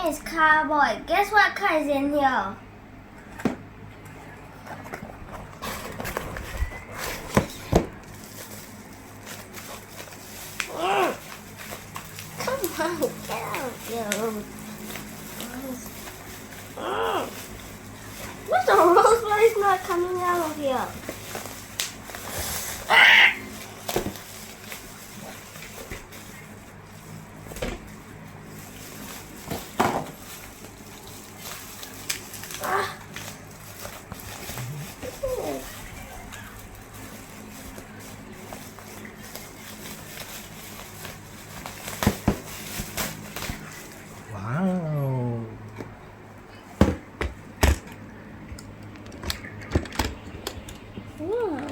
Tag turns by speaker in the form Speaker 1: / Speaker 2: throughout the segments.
Speaker 1: name is Cowboy. Guess what car is in here? Come on, get out here. What's the Rolls-Royce not coming out of here?
Speaker 2: Wow.
Speaker 1: Wow.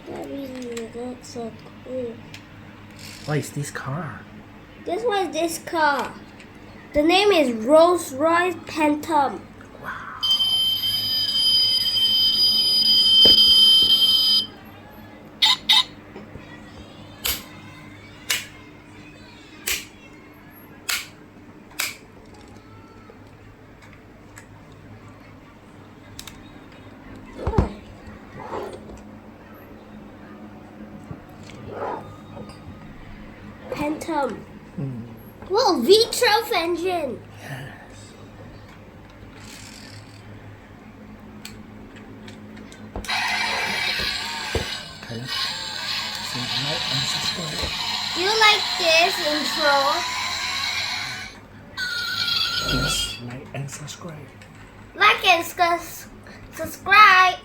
Speaker 1: That really looks so cool.
Speaker 2: What is this car?
Speaker 1: Guess what is this car? The name is Rolls-Royce Phantom.
Speaker 2: Wow.
Speaker 1: Phantom. Whoa, V12 engine.
Speaker 2: Yes. Okay. So like and subscribe.
Speaker 1: Do you like this intro?
Speaker 2: Please like and subscribe.
Speaker 1: Like and subscribe.